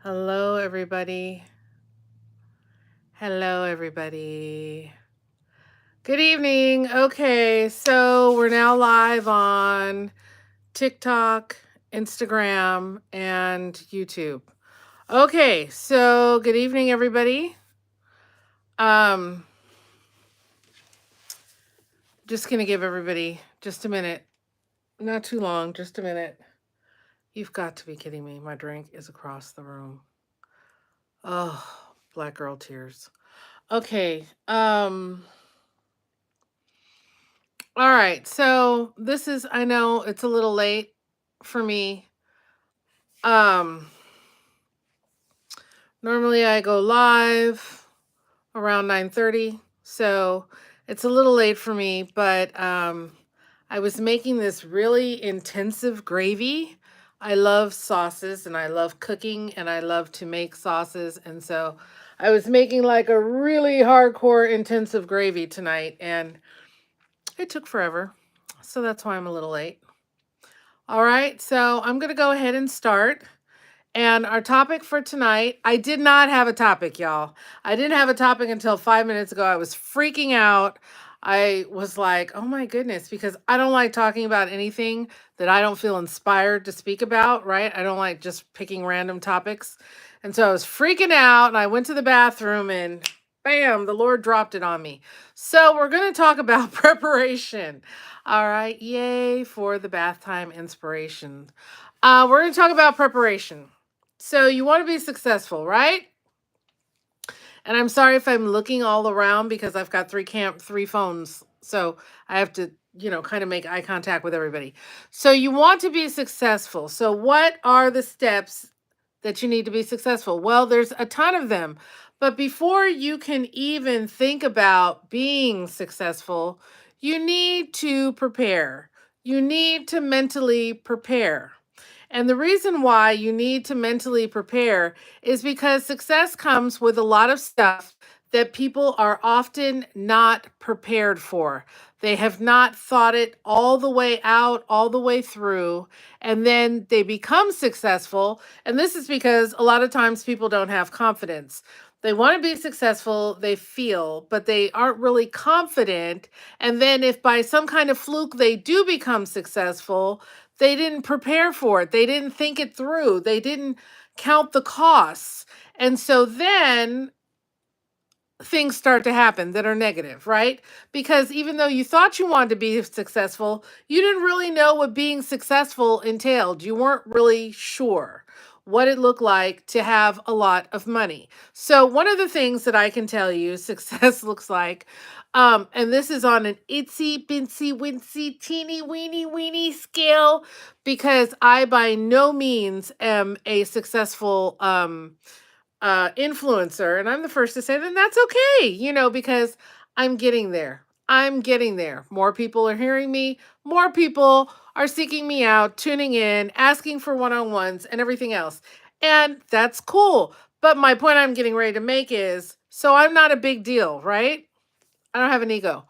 Hello, everybody. Hello, everybody. Good evening. Okay, so we're now live on TikTok, Instagram, and YouTube. Okay, so good evening, everybody. Um, just gonna give everybody just a minute, not too long, just a minute. You've got to be kidding me. My drink is across the room. Oh, black girl tears. Okay. All right. So this is I know it's a little late for me. Um Normally I go live around 9:30. So it's a little late for me, but I was making this really intensive gravy. I love sauces and I love cooking and I love to make sauces, and so I was making like a really hardcore intensive gravy tonight and it took forever. So that's why I'm a little late. All right, so I'm going to go ahead and start. And our topic for tonight, I did not have a topic, y'all. I didn't have a topic until 5 minutes ago. I was freaking out. I was like, oh my goodness, because I don't like talking about anything that I don't feel inspired to speak about, right? I don't like just picking random topics. And so I was freaking out and I went to the bathroom and bam, the Lord dropped it on me. So we're going to talk about preparation. All right, yay for the bath time inspiration. We're going to talk about preparation. So you want to be successful, right? And I'm sorry if I'm looking all around because I've got three phones. So I have to, kind of make eye contact with everybody. So you want to be successful. So what are the steps that you need to be successful? Well, there's a ton of them. But before you can even think about being successful, you need to prepare. You need to mentally prepare. And the reason why you need to mentally prepare is because success comes with a lot of stuff that people are often not prepared for. They have not thought it all the way out, all the way through, and then they become successful. And this is because a lot of times people don't have confidence. They want to be successful, they feel, but they aren't really confident. And then, if by some kind of fluke they do become successful, they didn't prepare for it. They didn't think it through. They didn't count the costs. And so then things start to happen that are negative, right? Because even though you thought you wanted to be successful, you didn't really know what being successful entailed. You weren't really sure what it looked like to have a lot of money. So, one of the things that I can tell you success looks like, and this is on an itsy bitsy wincy teeny weeny scale, because I by no means am a successful influencer, and I'm the first to say then that's okay, because I'm getting there. I'm getting there. More people are hearing me, more people are seeking me out, tuning in, asking for one-on-ones and everything else, and that's cool. But my point I'm getting ready to make is, so I'm not a big deal, right? I don't have an ego.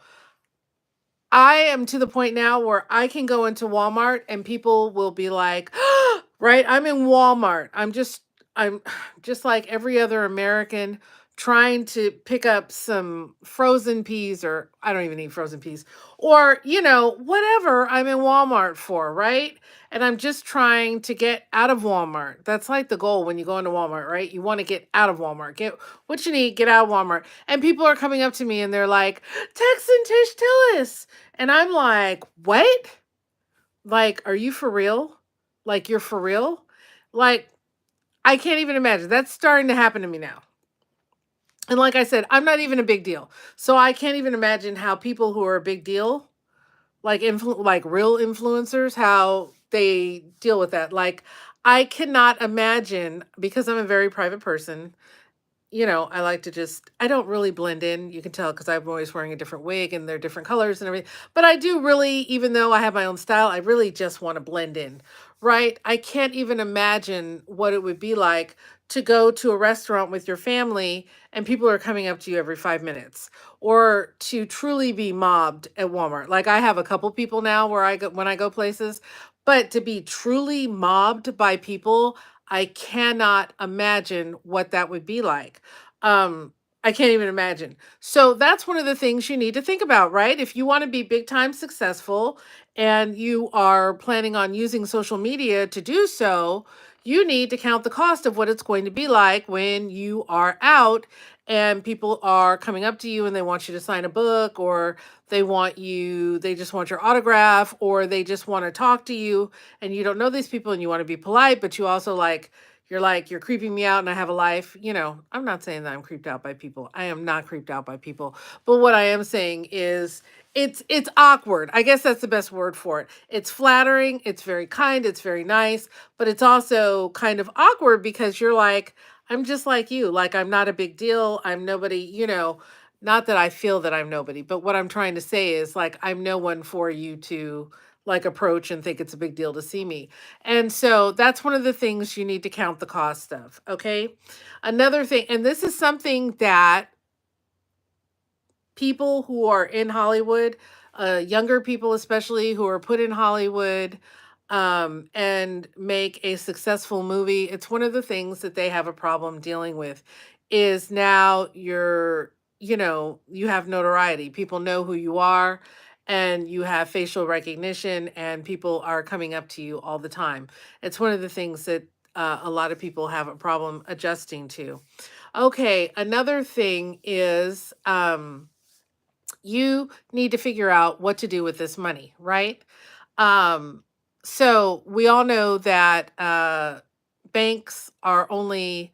I am to the point now where I can go into Walmart and people will be like, right? I'm in Walmart. I'm just like every other American trying to pick up some frozen peas, or I don't even eat frozen peas, or, whatever I'm in Walmart for, right? And I'm just trying to get out of Walmart. That's like the goal when you go into Walmart, right? You want to get out of Walmart. Get what you need, get out of Walmart. And people are coming up to me and they're like, Tex and Tish Tillis. And I'm like, what? Like, are you for real? Like, you're for real? Like, I can't even imagine. That's starting to happen to me now. And like I said, I'm not even a big deal. So I can't even imagine how people who are a big deal, like like real influencers, how they deal with that. Like, I cannot imagine, because I'm a very private person. I like to I don't really blend in. You can tell because I'm always wearing a different wig and they're different colors and everything. But I do really, even though I have my own style, I really just want to blend in, right? I can't even imagine what it would be like to go to a restaurant with your family and people are coming up to you every 5 minutes, or to truly be mobbed at Walmart. Like, I have a couple people now where I go when I go places, but to be truly mobbed by people, I cannot imagine what that would be like. Um, I can't even imagine. So that's one of the things you need to think about, right? If you want to be big time successful and you are planning on using social media to do so, you need to count the cost of what it's going to be like when you are out and people are coming up to you and they want you to sign a book, or they just want your autograph, or they just want to talk to you, and you don't know these people and you want to be polite, but you also like, you're creeping me out and I have a life. I'm not saying that I'm creeped out by people. I am not creeped out by people. But what I am saying is it's awkward. I guess that's the best word for it. It's flattering, it's very kind, it's very nice, but it's also kind of awkward because you're like, I'm just like you. Like, I'm not a big deal. I'm nobody, not that I feel that I'm nobody, but what I'm trying to say is, like, I'm no one for you to like approach and think it's a big deal to see me. And so that's one of the things you need to count the cost of. Okay. Another thing, and this is something that people who are in Hollywood, younger people especially who are put in Hollywood, and make a successful movie, it's one of the things that they have a problem dealing with is now you have notoriety. People know who you are, and you have facial recognition, and people are coming up to you all the time. It's one of the things that a lot of people have a problem adjusting to. Okay, another thing is, you need to figure out what to do with this money, right? Um, so we all know that banks are only,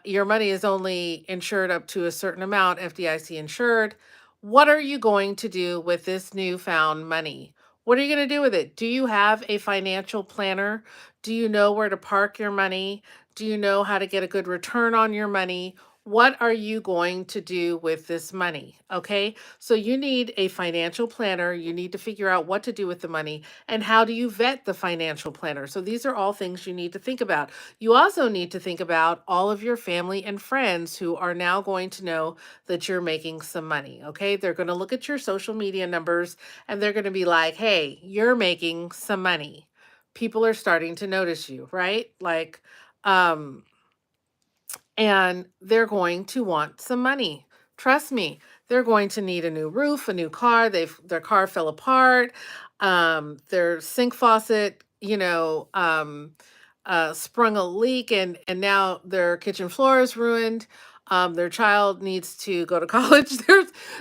your money is only insured up to a certain amount, FDIC insured. What are you going to do with this newfound money? What are you going to do with it? Do you have a financial planner? Do you know where to park your money? Do you know how to get a good return on your money? What are you going to do with this money? Okay. So you need a financial planner. You need to figure out what to do with the money, and how do you vet the financial planner. So these are all things you need to think about. You also need to think about all of your family and friends who are now going to know that you're making some money. Okay. They're going to look at your social media numbers and they're going to be like, hey, you're making some money. People are starting to notice you, right? Like, um, and they're going to want some money. Trust me, they're going to need a new roof, a new car. Their car fell apart. Their sink faucet, sprung a leak, and now their kitchen floor is ruined. Their child needs to go to college.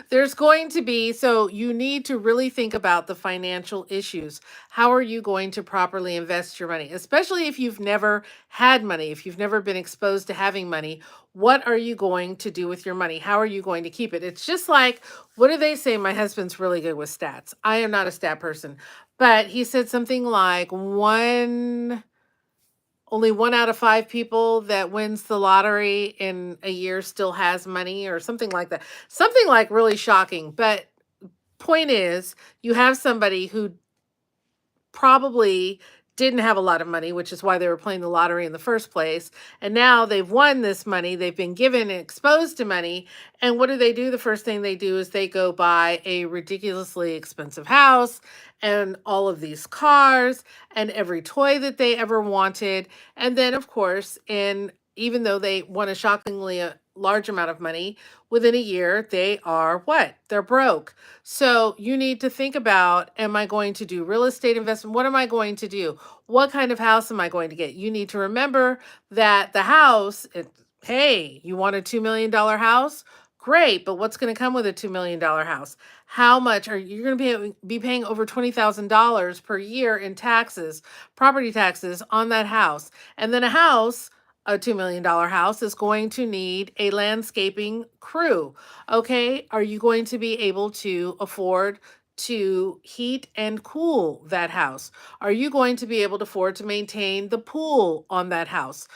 There's going to be, so you need to really think about the financial issues. How are you going to properly invest your money, especially if you've never had money, if you've never been exposed to having money? What are you going to do with your money? How are you going to keep it? It's just like, what do they say? My husband's really good with stats. I am not a stat person, but he said something like only 1 out of 5 people that wins the lottery in a year still has money, or something like that. Something like really shocking. But point is, you have somebody who probably didn't have a lot of money, which is why they were playing the lottery in the first place. And now they've won this money. They've been given and exposed to money. And what do? The first thing they do is they go buy a ridiculously expensive house and all of these cars and every toy that they ever wanted. And then, of course, even though they won a shockingly large amount of money, within a year, they are what? They're broke. So you need to think about, am I going to do real estate investment? What am I going to do? What kind of house am I going to get? You need to remember that the house, hey, you want a $2 million house? Great, but what's going to come with a $2 million house? How much are you going to be paying over $20,000 per year in taxes, property taxes on that house? And then a $2 million house is going to need a landscaping crew. Okay. Are you going to be able to afford to heat and cool that house? Are you going to be able to afford to maintain the pool on that house?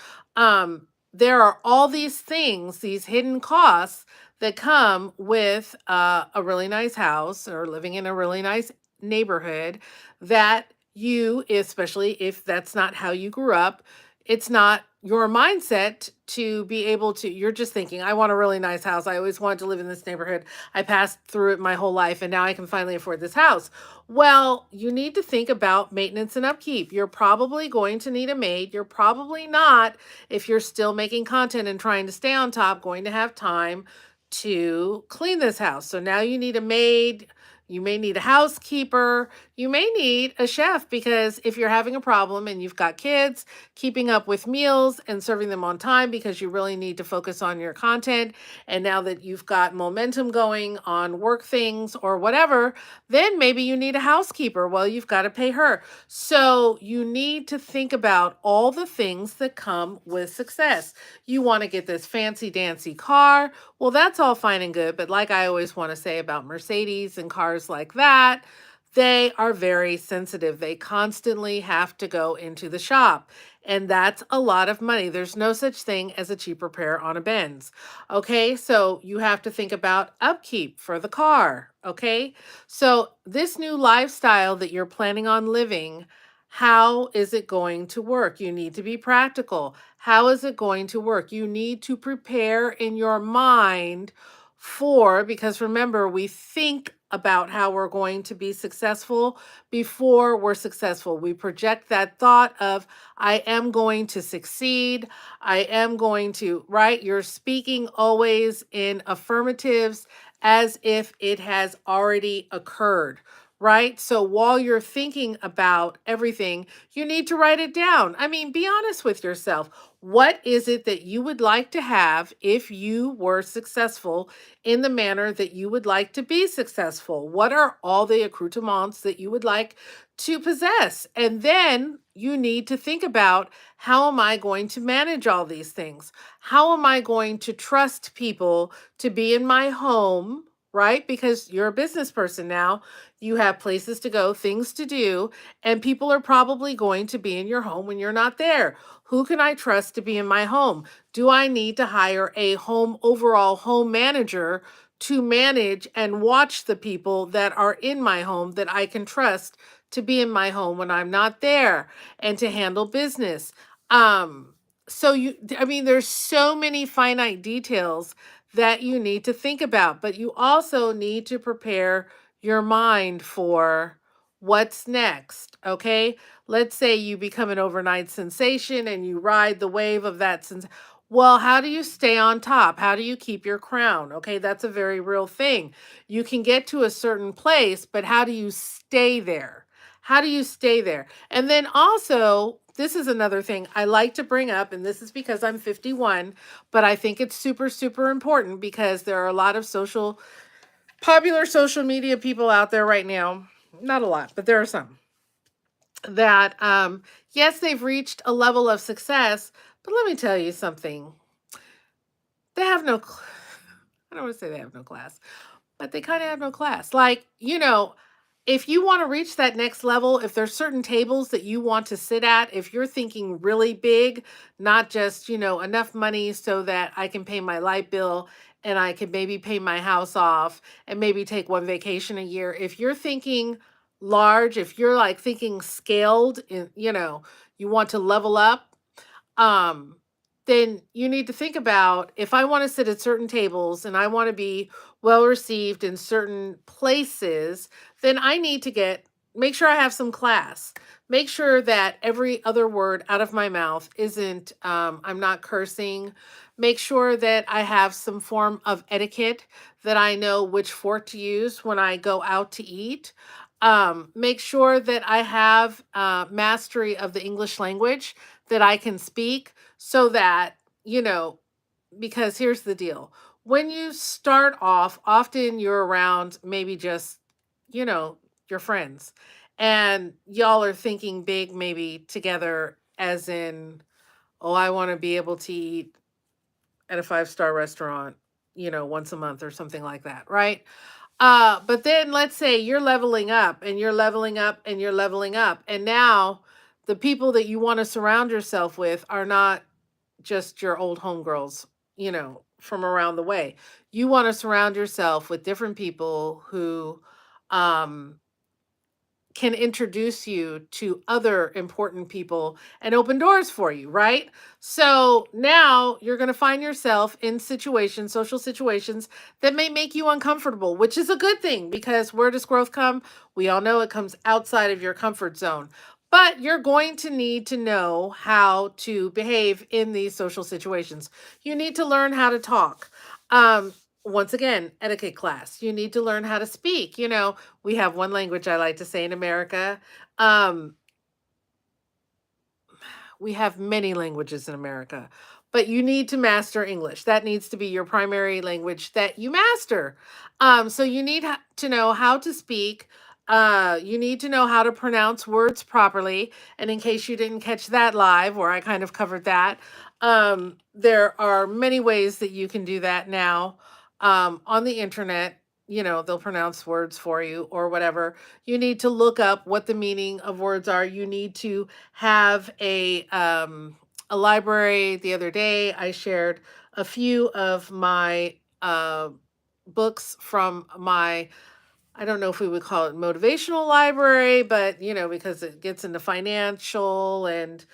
There are all these things, these hidden costs that come with a really nice house or living in a really nice neighborhood, that you, especially if that's not how you grew up, it's not your mindset to be able to, you're just thinking, I want a really nice house. I always wanted to live in this neighborhood. I passed through it my whole life and now I can finally afford this house. Well, you need to think about maintenance and upkeep. You're probably going to need a maid. You're probably not, if you're still making content and trying to stay on top, going to have time to clean this house. So now you need a maid. You may need a housekeeper. You may need a chef, because if you're having a problem and you've got kids, keeping up with meals and serving them on time because you really need to focus on your content. And now that you've got momentum going on work things or whatever, then maybe you need a housekeeper. Well, you've got to pay her. So you need to think about all the things that come with success. You want to get this fancy dancy car. Well, that's all fine and good. But like I always want to say about Mercedes and cars like that, they are very sensitive. They constantly have to go into the shop. And that's a lot of money. There's no such thing as a cheap repair on a Benz. Okay. So you have to think about upkeep for the car. Okay. So this new lifestyle that you're planning on living, how is it going to work? You need to be practical. How is it going to work? You need to prepare in your mind for, because remember, we think about how we're going to be successful before we're successful. We project that thought of, I am going to succeed. I am going to, right? You're speaking always in affirmatives as if it has already occurred, right? So while you're thinking about everything, you need to write it down. I mean, be honest with yourself. What is it that you would like to have if you were successful in the manner that you would like to be successful? What are all the accoutrements that you would like to possess? And then you need to think about, how am I going to manage all these things? How am I going to trust people to be in my home? Right? Because you're a business person now. You have places to go, things to do, and people are probably going to be in your home when you're not there. Who can I trust to be in my home? Do I need to hire a overall home manager to manage and watch the people that are in my home that I can trust to be in my home when I'm not there and to handle business? Um, I mean, there's so many finite details that you need to think about, but you also need to prepare your mind for what's next. Okay. Let's say you become an overnight sensation and you ride the wave of that well, how do you stay on top? How do you keep your crown? Okay, that's a very real thing. You can get to a certain place, but how do you stay there? How do you stay there? And then also, this is another thing I like to bring up, and this is because I'm 51, but I think it's super, super important because there are a lot of popular social media people out there right now. Not a lot, but there are some that, yes, they've reached a level of success, but let me tell you something. They have no, I don't want to say they have no class, but they kind of have no class. Like, if you want to reach that next level, if there's certain tables that you want to sit at, if you're thinking really big, not just, enough money so that I can pay my light bill and I can maybe pay my house off and maybe take one vacation a year. If you're thinking large, if you're like thinking scaled in, you want to level up, um, then you need to think about, if I want to sit at certain tables and I want to be well received in certain places, then I need to make sure I have some class. Make sure that every other word out of my mouth isn't, I'm not cursing. Make sure that I have some form of etiquette, that I know which fork to use when I go out to eat. Make sure that I have mastery of the English language, that I can speak, so that, you know, because here's the deal. When you start off, often you're around maybe just, you know, your friends, and y'all are thinking big, maybe together, as in, oh, I want to be able to eat at a five-star restaurant, once a month or something like that, right? But then let's say you're leveling up and you're leveling up and you're leveling up. And now the people that you want to surround yourself with are not just your old homegirls, from around the way. You want to surround yourself with different people who um can introduce you to other important people and open doors for you, right? So now you're going to find yourself in situations, social situations that may make you uncomfortable, which is a good thing because where does growth come? We all know it comes outside of your comfort zone. But you're going to need to know how to behave in these social situations. You need to learn how to talk. Um, Once again, etiquette class. You need to learn how to speak. We have one language I like to say in America. Um, we have many languages in America, but you need to master English. That needs to be your primary language that you master. So you need to know how to speak. You need to know how to pronounce words properly. And in case you didn't catch that live, where I kind of covered that, there are many ways that you can do that now on the internet. They'll pronounce words for you or whatever. You need to look up what the meaning of words are. You need to have a library. The other day I shared a few of my books from my, I don't know if we would call it motivational library, but because it gets into financial and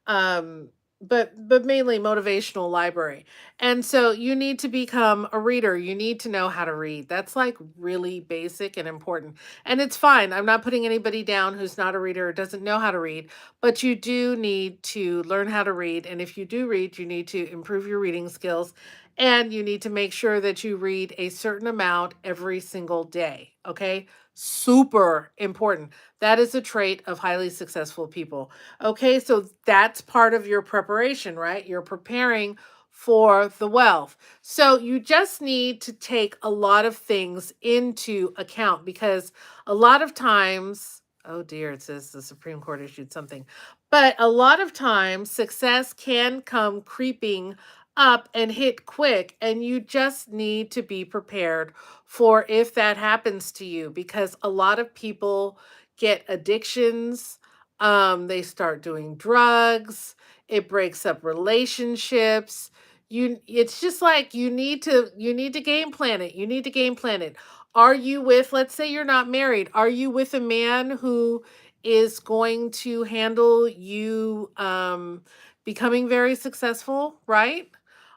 um but mainly motivational library. And so you need to become a reader. You need to know how to read. That's like really basic and important. And it's fine. I'm not putting anybody down who's not a reader or doesn't know how to read, but you do need to learn how to read. And if you do read, you need to improve your reading skills and you need to make sure that you read a certain amount every single day. Okay? Super important. That is a trait of highly successful people. Okay, so that's part of your preparation, right? You're preparing for the wealth. So you just need to take a lot of things into account because a lot of times, oh dear, it says the Supreme Court issued something, but a lot of times success can come creeping up and hit quick, and you just need to be prepared for if that happens to you because a lot of people get addictions, they start doing drugs, it breaks up relationships. It's just like you need to game plan it. You need to game plan it. Are you with, let's say you're not married, are you with a man who is going to handle you becoming very successful, right?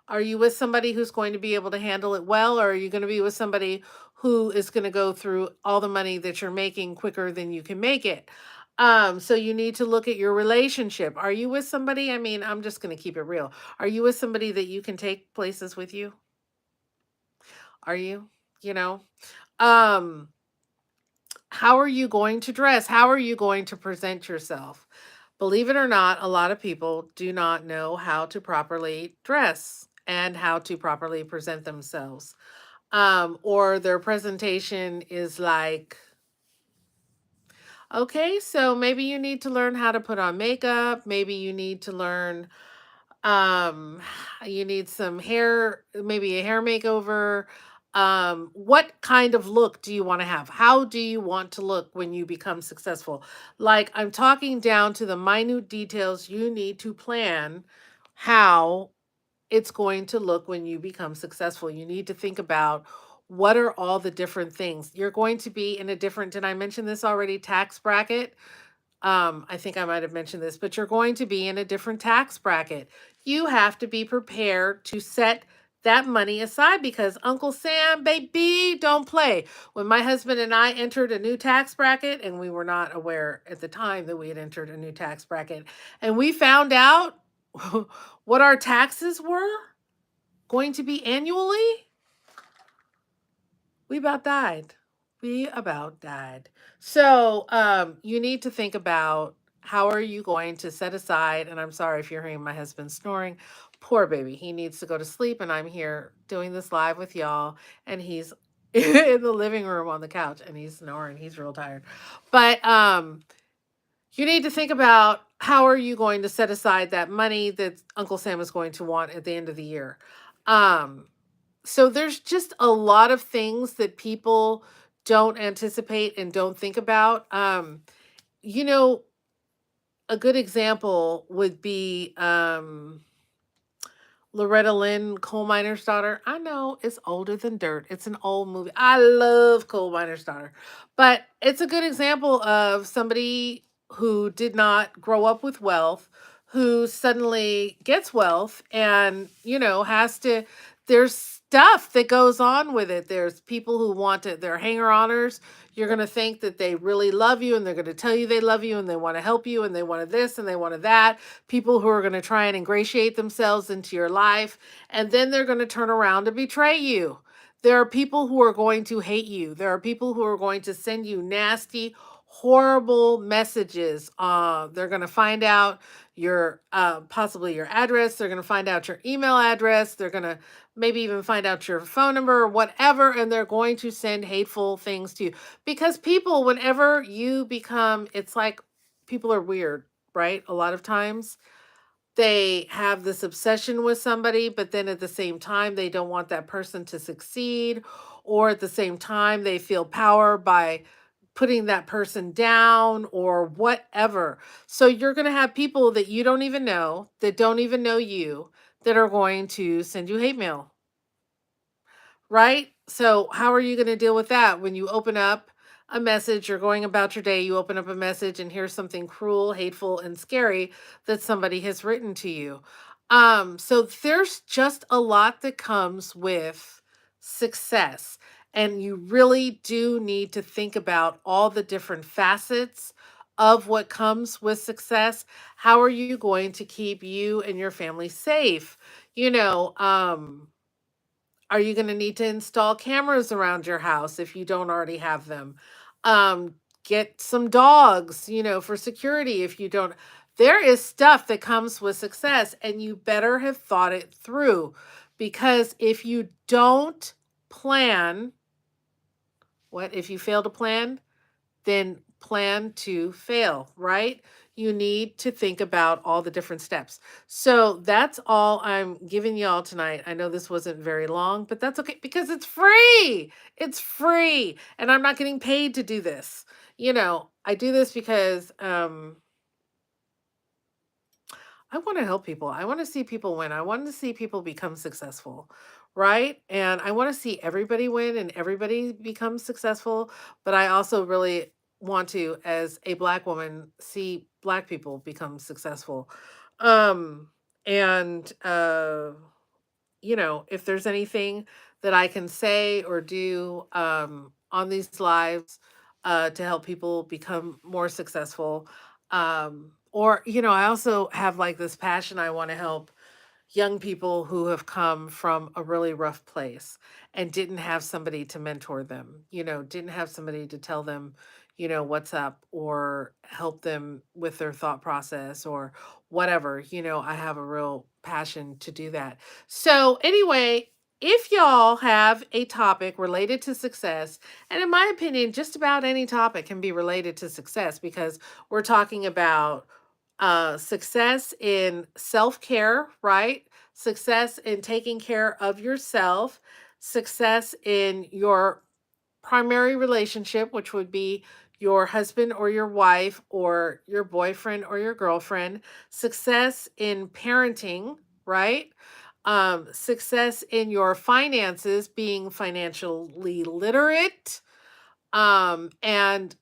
Are you with somebody who's going to be able to handle it well, or are you going to be with somebody who is going to go through all the money that you're making quicker than you can make it? So you need to look at your relationship. Are you with somebody? I mean, I'm just going to keep it real. Are you with somebody that you can take places with you? Are you? You know? Um, how are you going to dress? How are you going to present yourself? Believe it or not, a lot of people do not know how to properly dress and how to properly present themselves. Or their presentation is like, okay, so maybe you need to learn how to put on makeup. Maybe you need to learn, um, you need some hair, maybe a hair makeover. What kind of look do you want to have? How do you want to look when you become successful? Like, I'm talking down to the minute details. You need to plan how it's going to look when you become successful. You need to think about what are all the different things. You're going to be in a different, did I mention this already? Tax bracket. I think I might have mentioned this, but you're going to be in a different tax bracket. You have to be prepared to set that money aside because Uncle Sam, baby, don't play. When my husband and I entered a new tax bracket, and we were not aware at the time that we had entered a new tax bracket, and we found out what our taxes were going to be annually, we about died. We about died. So you need to think about how are you going to set aside, and I'm sorry if you're hearing my husband snoring. Poor baby. He needs to go to sleep, and I'm here doing this live with y'all, and he's in the living room on the couch and he's snoring. He's real tired. But you need to think about how are you going to set aside that money that Uncle Sam is going to want at the end of the year. Um, so there's just a lot of things that people don't anticipate and don't think about. You know, a good example would be Loretta Lynn, Coal Miner's Daughter. I know it's older than dirt. It's an old movie. I love Coal Miner's Daughter. But it's a good example of somebody who did not grow up with wealth, who suddenly gets wealth and, has to, there's stuff that goes on with it. There's people who want to, they're hanger honors. You're going to think that they really love you and they're going to tell you they love you and they want to help you and they wanted this and they wanted that. People who are going to try and ingratiate themselves into your life, and then they're going to turn around to betray you. There are people who are going to hate you. There are people who are going to send you nasty, horrible messages. They're going to find out your possibly your address. They're going to find out your email address. They're going to maybe even find out your phone number or whatever, and they're going to send hateful things to you. Because people, whenever you become, it's like people are weird, right? A lot of times they have this obsession with somebody, but then at the same time, they don't want that person to succeed. Or at the same time, they feel power by putting that person down or whatever. So you're going to have people that you don't even know, that don't even know you, that are going to send you hate mail. Right? So, how are you going to deal with that when you open up a message, you're going about your day, you open up a message and here's something cruel, hateful, and scary that somebody has written to you? So there's just a lot that comes with success. And you really do need to think about all the different facets of what comes with success. How are you going to keep you and your family safe? You know, are you going to need to install cameras around your house if you don't already have them? Get some dogs, for security if you don't. There is stuff that comes with success, and you better have thought it through, because if you don't plan, what if you fail to plan? Then plan to fail, right? You need to think about all the different steps. So that's all I'm giving y'all tonight. I know this wasn't very long, but that's okay because it's free. It's free. And I'm not getting paid to do this. I do this because I want to help people. I want to see people win. I want to see people become successful, right? And I want to see everybody win and everybody become successful. But I also really want to, as a Black woman, see Black people become successful. Um, and if there's anything that I can say or do on these lives to help people become more successful. I also have like this passion. I want to help young people who have come from a really rough place and didn't have somebody to mentor them, didn't have somebody to tell them, what's up or help them with their thought process or whatever. I have a real passion to do that. So, anyway, if y'all have a topic related to success, and in my opinion, just about any topic can be related to success because we're talking about success in self care, right? Success in taking care of yourself, success in your primary relationship, which would be your husband or your wife or your boyfriend or your girlfriend, success in parenting, right? Success in your finances, being financially literate, and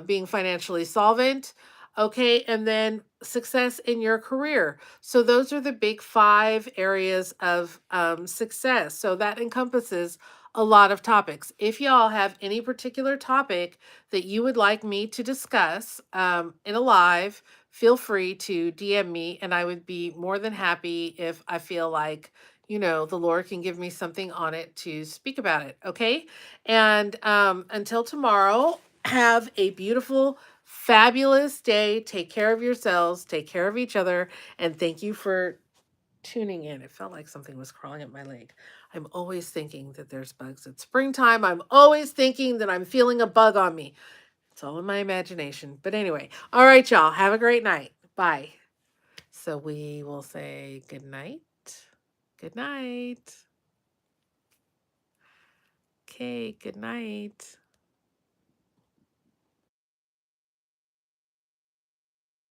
being financially solvent. Okay. And then success in your career. So those are the big five areas of success. So that encompasses a lot of topics. If y'all have any particular topic that you would like me to discuss in a live, feel free to DM me, and I would be more than happy if I feel like, the Lord can give me something on it to speak about it. Okay. And until tomorrow, have a beautiful, fabulous day. Take care of yourselves, take care of each other, and thank you for tuning in. It felt like something was crawling up my leg. I'm always thinking that there's bugs. It's springtime. I'm always thinking that I'm feeling a bug on me. It's all in my imagination. But anyway, all right, y'all. Have a great night. Bye. So we will say good night. Good night. Okay, good night.